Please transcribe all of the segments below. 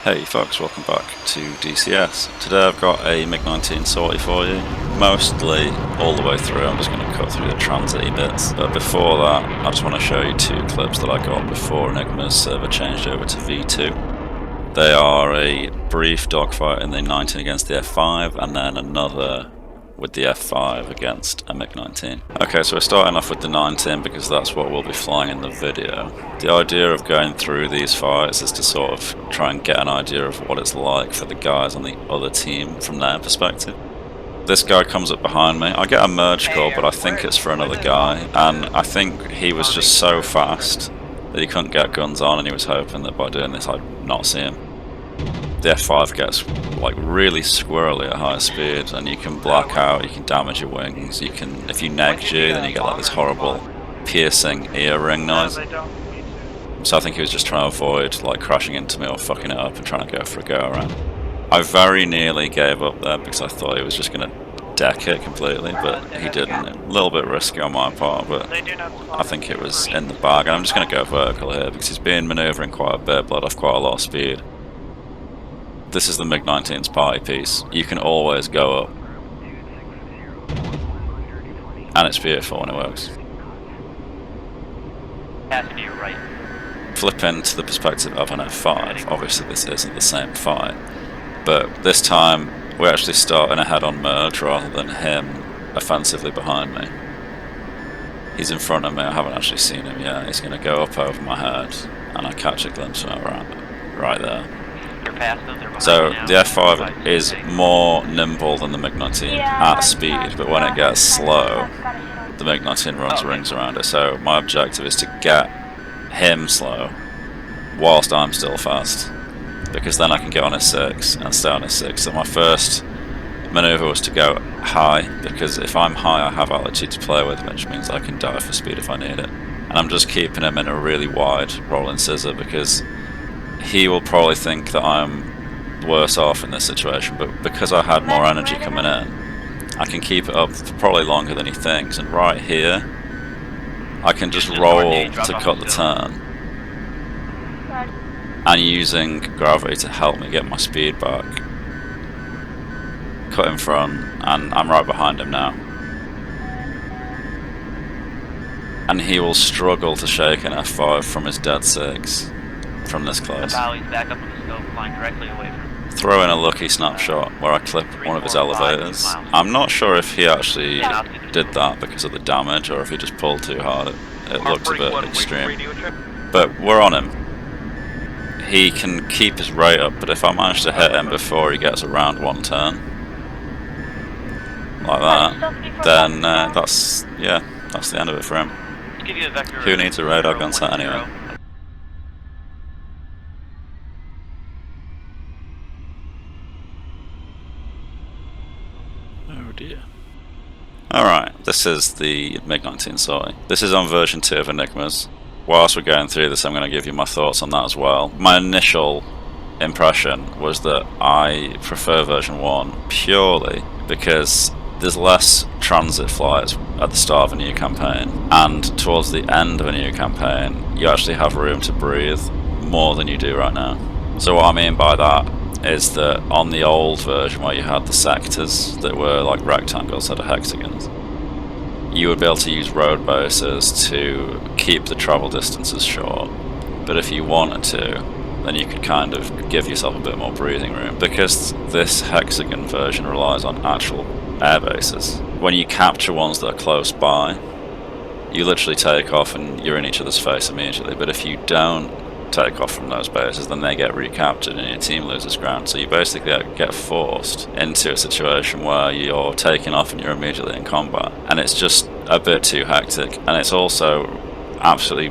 Hey folks, welcome back to DCS. Today I've got a MiG-19 sortie for you, mostly all the way through. I'm just going to cut through the transit bits, but before that I just want to show you two clips that I got before Enigma's server changed over to V2. They are a brief dogfight in the 19 against the F5 and then another with the F5 against a MiG-19. Okay, so we're starting off with the 19 because that's what we'll be flying in the video. The idea of going through these fights is to sort of try and get an idea of what it's like for the guys on the other team from their perspective. This guy comes up behind me. I get a merge call, but I think it's for another guy, and I think he was just so fast that he couldn't get guns on, and he was hoping that by doing this I'd not see him. The F5 gets like really squirrely at high speed, and you can black out, you can damage your wings, you can, if you neg G, then you get like this horrible piercing ear ring noise. So I think he was just trying to avoid like crashing into me or fucking it up and trying to go for a go around. I very nearly gave up there because I thought he was just going to deck it completely, but he didn't. A little bit risky on my part, but I think it was in the bag. And I'm just going to go vertical here because he's been manoeuvring quite a bit, bled off quite a lot of speed. This is the MiG-19's party piece. You can always go up. And it's beautiful when it works. Flip into the perspective of an F5. Obviously this isn't the same fight. But this time we're actually starting a head-on merge rather than him offensively behind me. He's in front of me, I haven't actually seen him yet. He's going to go up over my head and I catch a glimpse of him right there. So the F5 is more nimble than the MiG-19 at speed, but when it gets slow, the MiG-19 runs rings around it. So my objective is to get him slow whilst I'm still fast, because then I can get on his 6 and stay on his 6. So my first manoeuvre was to go high, because if I'm high I have altitude to play with, which means I can dive for speed if I need it. And I'm just keeping him in a really wide rolling scissor because he will probably think that I'm worse off in this situation, but because I had more energy coming in, I can keep it up for probably longer than he thinks. And right here, I can just roll to cut the turn, and using gravity to help me get my speed back, cut in front, and I'm right behind him now. And he will struggle to shake an F5 from his dead 6. From this close. Throw in a lucky snapshot where I clip one of his elevators. I'm not sure if he actually did that because of the damage or if he just pulled too hard. It looked a bit extreme. But we're on him. He can keep his rate up, but if I manage to hit him before he gets around one turn, like that, then that's the end of it for him. Who needs a radar gun set anyway? Oh dear. Alright, this is the MiG-19 sortie. This is on version 2 of Enigma's. Whilst we're going through this, I'm going to give you my thoughts on that as well. My initial impression was that I prefer version 1 purely because there's less transit flights at the start of a new campaign, and towards the end of a new campaign you actually have room to breathe more than you do right now. So what I mean by that is that on the old version where you had the sectors that were like rectangles instead of hexagons, you would be able to use road bases to keep the travel distances short, but if you wanted to, then you could kind of give yourself a bit more breathing room, because this hexagon version relies on actual air bases. When you capture ones that are close by, you literally take off and you're in each other's face immediately, but if you don't take off from those bases, then they get recaptured and your team loses ground. So you basically get forced into a situation where you're taking off and you're immediately in combat, and it's just a bit too hectic. And it's also absolutely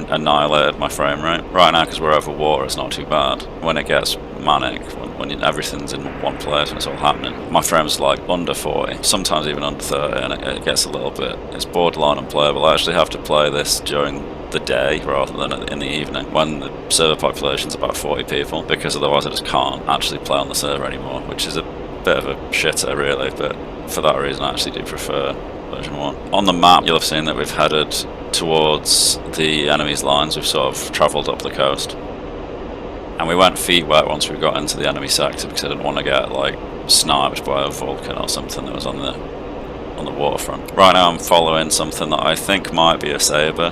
annihilated my frame rate. Right now, because we're over water, it's not too bad. When it gets manic, when everything's in one place and it's all happening, my frame's like under 40, sometimes even under 30, and it gets a little bit, it's borderline unplayable. I actually have to play this during the day rather than in the evening when the server population's about 40 people, because otherwise I just can't actually play on the server anymore, which is a bit of a shitter really, but for that reason I actually do prefer version 1. On the map you'll have seen that we've headed towards the enemy's lines. We've sort of travelled up the coast. And we went feet wet once we got into the enemy sector because I didn't want to get like sniped by a Vulcan or something that was on the waterfront. Right now I'm following something that I think might be a Sabre,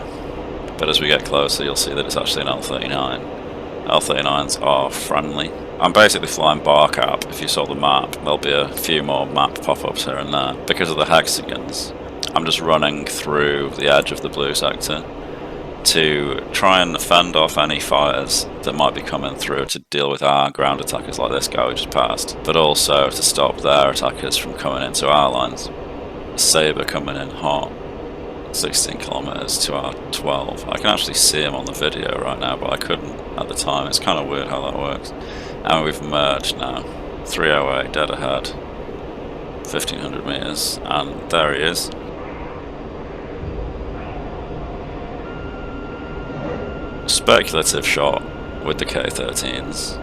but as we get closer you'll see that it's actually an L-39. L-39s are friendly. I'm basically flying BARCAP. If you saw the map, there'll be a few more map pop-ups here and there. Because of the hexagons, I'm just running through the edge of the blue sector to try and fend off any fighters that might be coming through to deal with our ground attackers like this guy we just passed, but also to stop their attackers from coming into our lines. Sabre coming in hot, 16 kilometers to our 12. I can actually see him on the video right now, but I couldn't at the time. It's kind of weird how that works. And we've merged now. 308 dead ahead, 1500 meters, and there he is. Speculative shot with the K-13s,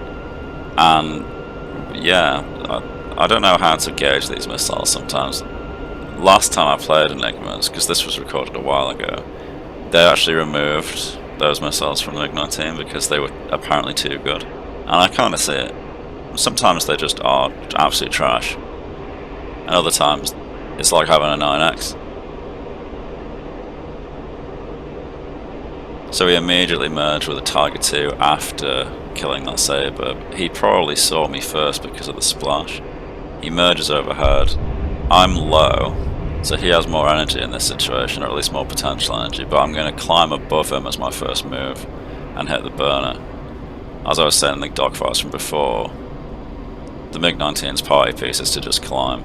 and yeah, I don't know how to gauge these missiles sometimes. Last time I played Enigmas, because this was recorded a while ago, they actually removed those missiles from the MiG-19 because they were apparently too good, and I kind of see it. Sometimes they just are absolute trash, and other times it's like having a 9X. So we immediately merged with a Tiger 2 after killing that Sabre. He probably saw me first because of the splash. He merges overhead. I'm low, so he has more energy in this situation, or at least more potential energy, but I'm going to climb above him as my first move and hit the burner. As I was saying in the dogfights from before, the MiG-19's party piece is to just climb.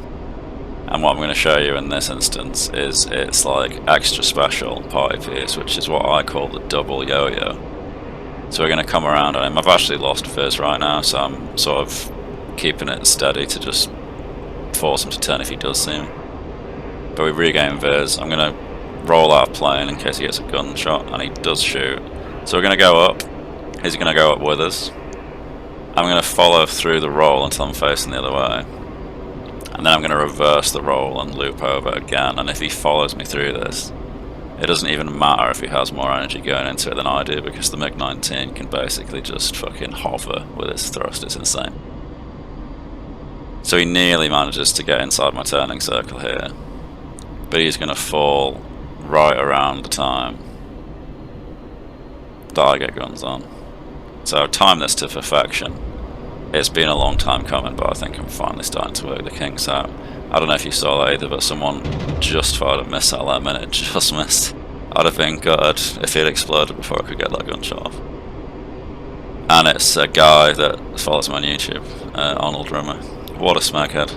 And what I'm going to show you in this instance is it's like extra special party piece, which is what I call the double yo-yo. So we're going to come around on him. I've actually lost Fizz right now, so I'm sort of keeping it steady to just force him to turn if he does see me. But we regain Viz. I'm going to roll out of plane in case he gets a gunshot, and he does shoot. So we're going to go up. He's going to go up with us. I'm going to follow through the roll until I'm facing the other way. And then I'm going to reverse the roll and loop over again, and if he follows me through this, it doesn't even matter if he has more energy going into it than I do, because the MiG-19 can basically just fucking hover with its thrust. It's insane. So he nearly manages to get inside my turning circle here, but he's going to fall right around the time that I get guns on. So I've timed this to perfection. It's been a long time coming, but I think I'm finally starting to work the kinks out. I don't know if you saw that either, but someone just fired a missile at me and it just missed. I'd have been gutted if it exploded before I could get that gunshot off. And it's a guy that follows me on YouTube, Arnold Rimmer. What a smackhead.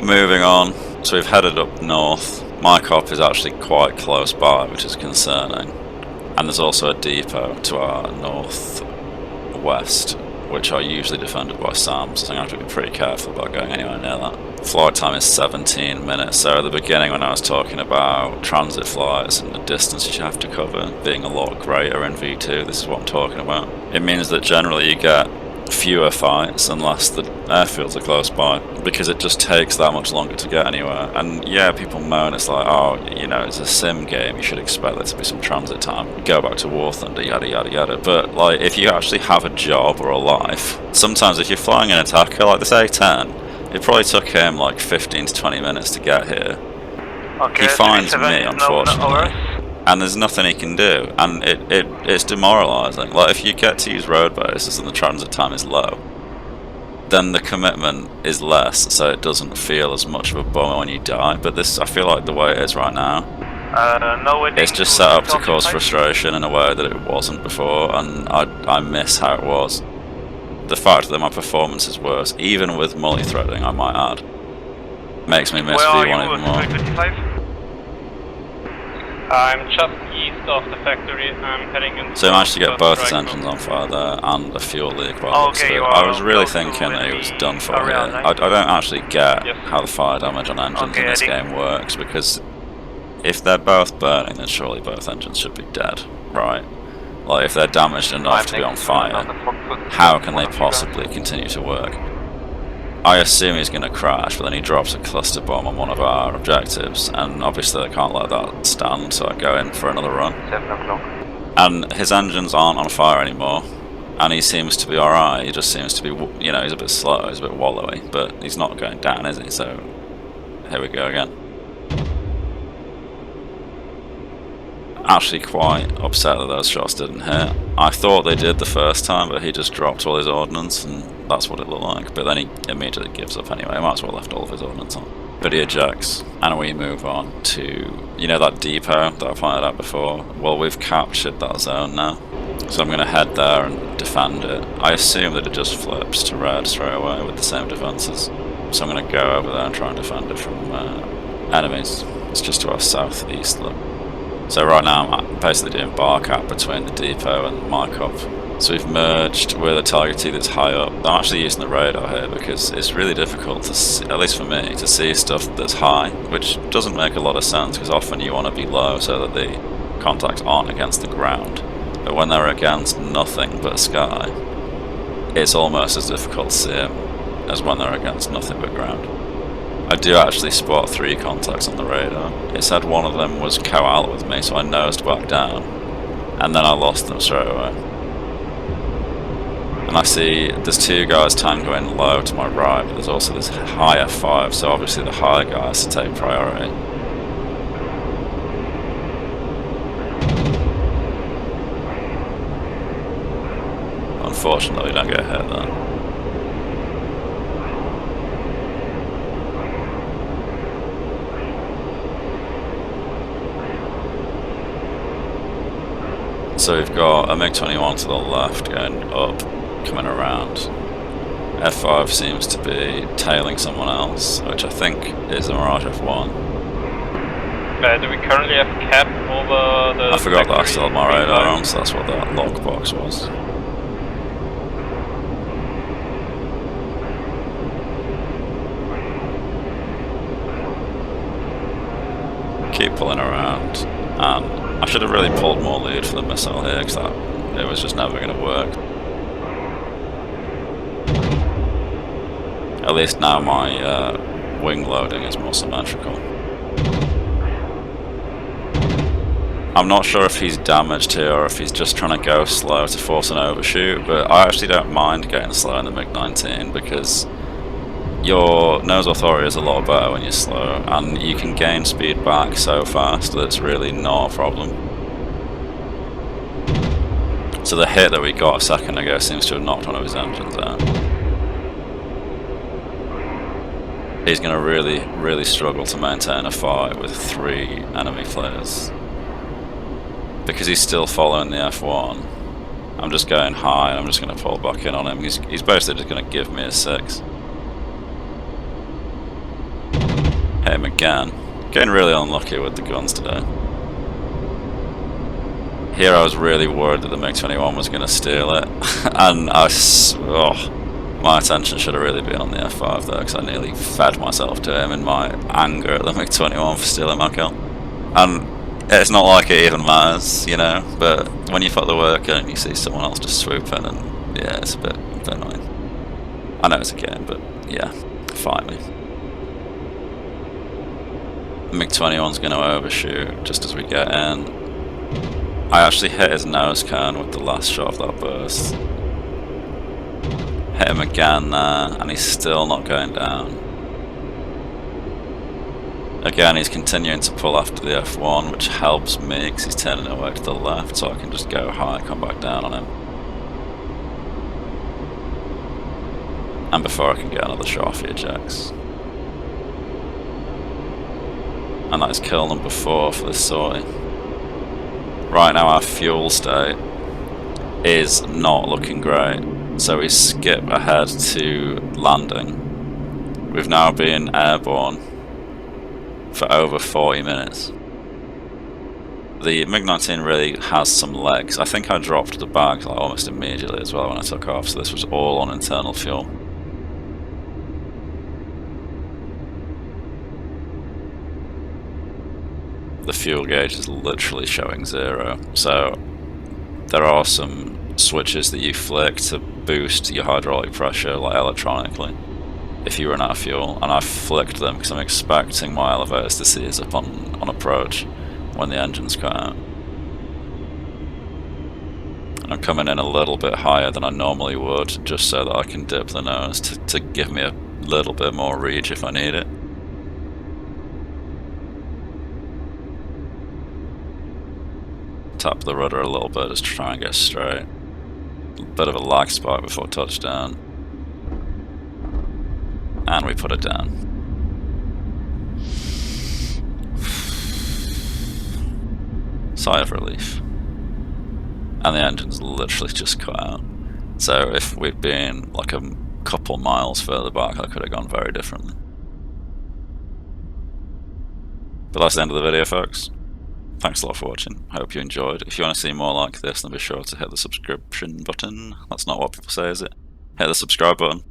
Moving on, so we've headed up north. My cop is actually quite close by, which is concerning. And there's also a depot to our northwest, which are usually defended by SAMs, so I'm going to have to be pretty careful about going anywhere near that. Flight time is 17 minutes, so at the beginning when I was talking about transit flights and the distance you have to cover being a lot greater in V2, this is what I'm talking about. It means that generally you get fewer fights unless the airfields are close by, because it just takes that much longer to get anywhere. And yeah, people moan, it's like, oh, you know, it's a sim game, you should expect there to be some transit time. Go back to War Thunder, yada yada yada. But like, if you actually have a job or a life, sometimes if you're flying an attacker like this A10, it probably took him like 15 to 20 minutes to get here. Okay, he finds me, unfortunately, and there's nothing he can do, and it's demoralising. Like, if you get to use road bases and the transit time is low, then the commitment is less, so it doesn't feel as much of a bummer when you die. But this, I feel like the way it is right now, it's just set up to cause frustration in a way that it wasn't before, and I miss how it was. The fact that my performance is worse, even with multi-threading, I might add, makes me miss V1 even more. I'm just east of the factory. I'm heading in. So I managed to get both his engines on fire there and a fuel leak. Okay, I was really thinking that he was done for here. I don't actually get how the fire damage on engines in this game works, because if they're both burning, then surely both engines should be dead, right? Like, if they're damaged enough to be on fire, how can they possibly continue to work? I assume he's going to crash, but then he drops a cluster bomb on one of our objectives, and obviously I can't let that stand, so I go in for another run. 7 o'clock. And his engines aren't on fire anymore, and he seems to be alright. He just seems to be, you know, he's a bit slow, he's a bit wallowy, but he's not going down, is he? So, here we go again. Actually quite upset that those shots didn't hit. I thought they did the first time, but he just dropped all his ordnance, and that's what it looked like. But then he immediately gives up anyway. He might as well left all of his ordnance on. But he ejects, and we move on to, you know, that depot that I pointed out before? Well, we've captured that zone now, so I'm going to head there and defend it. I assume that it just flips to red straight away with the same defences, so I'm going to go over there and try and defend it from enemies. It's just to our southeast, look. So right now I'm basically doing BARCAP between the depot and my cup. So we've merged with a targetee that's high up. I'm actually using the radar here because it's really difficult to see, at least for me, to see stuff that's high, which doesn't make a lot of sense because often you want to be low so that the contacts aren't against the ground. But when they're against nothing but sky, it's almost as difficult to see them as when they're against nothing but ground. I do actually spot 3 contacts on the radar. It said one of them was co-out with me, so I nosed back down, and then I lost them straight away. And I see there's 2 guys tangoing low to my right, but there's also this high F5, so obviously the high guy has to take priority. Unfortunately, we don't get hit there. So we've got a MiG-21 to the left going up, coming around. F5 seems to be tailing someone else, which I think is a Mirage F1. Do we currently have cap over the... I forgot that I still had my radar on, so that's what that lockbox was. Keep pulling around, and I should have really pulled more lead for the missile here because it was just never going to work. At least now my wing loading is more symmetrical. I'm not sure if he's damaged here or if he's just trying to go slow to force an overshoot, but I actually don't mind getting slow in the MiG-19 because your nose authority is a lot better when you're slow, and you can gain speed back so fast that it's really not a problem. So the hit that we got a second ago seems to have knocked one of his engines out. He's going to really struggle to maintain a fight with 3 enemy players. Because he's still following the F1, I'm just going high and I'm just going to pull back in on him. He's basically just going to give me a 6. Hit him again. Getting really unlucky with the guns today. Here I was really worried that the MiG-21 was going to steal it, and my attention should have really been on the F5 though, because I nearly fed myself to him in my anger at the MiG-21 for stealing my kill. And it's not like it even matters, you know, but when you put the work in and you see someone else just swoop in, and yeah, it's a bit annoying. I know it's a game, but yeah, fight me. MiG-21's going to overshoot just as we get in. I actually hit his nose cone with the last shot of that burst. Hit him again there, and he's still not going down. Again, he's continuing to pull after the F1, which helps me because he's turning away to the left, so I can just go high, come back down on him. And before I can get another shot off, he ejects. And that is kill number 4 for this sortie. Right now our fuel state is not looking great, so we skip ahead to landing. We've now been airborne for over 40 minutes. The MiG-19 really has some legs. I think I dropped the bags like almost immediately as well when I took off, so this was all on internal fuel. The fuel gauge is literally showing 0, so there are some switches that you flick to boost your hydraulic pressure, like electronically, if you run out of fuel, and I flicked them because I'm expecting my elevators to seize up on approach when the engine's cut out. And I'm coming in a little bit higher than I normally would, just so that I can dip the nose to give me a little bit more reach if I need it. Tap the rudder a little bit just to try and get straight. A bit of a lag spike before touchdown. And we put it down. Sigh of relief. And the engine's literally just cut out. So if we'd been like a couple miles further back, I could have gone very differently. But that's the end of the video, folks. Thanks a lot for watching. Hope you enjoyed. If you want to see more like this, then be sure to hit the subscription button. That's not what people say, is it? Hit the subscribe button.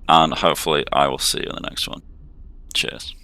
And hopefully I will see you in the next one. Cheers.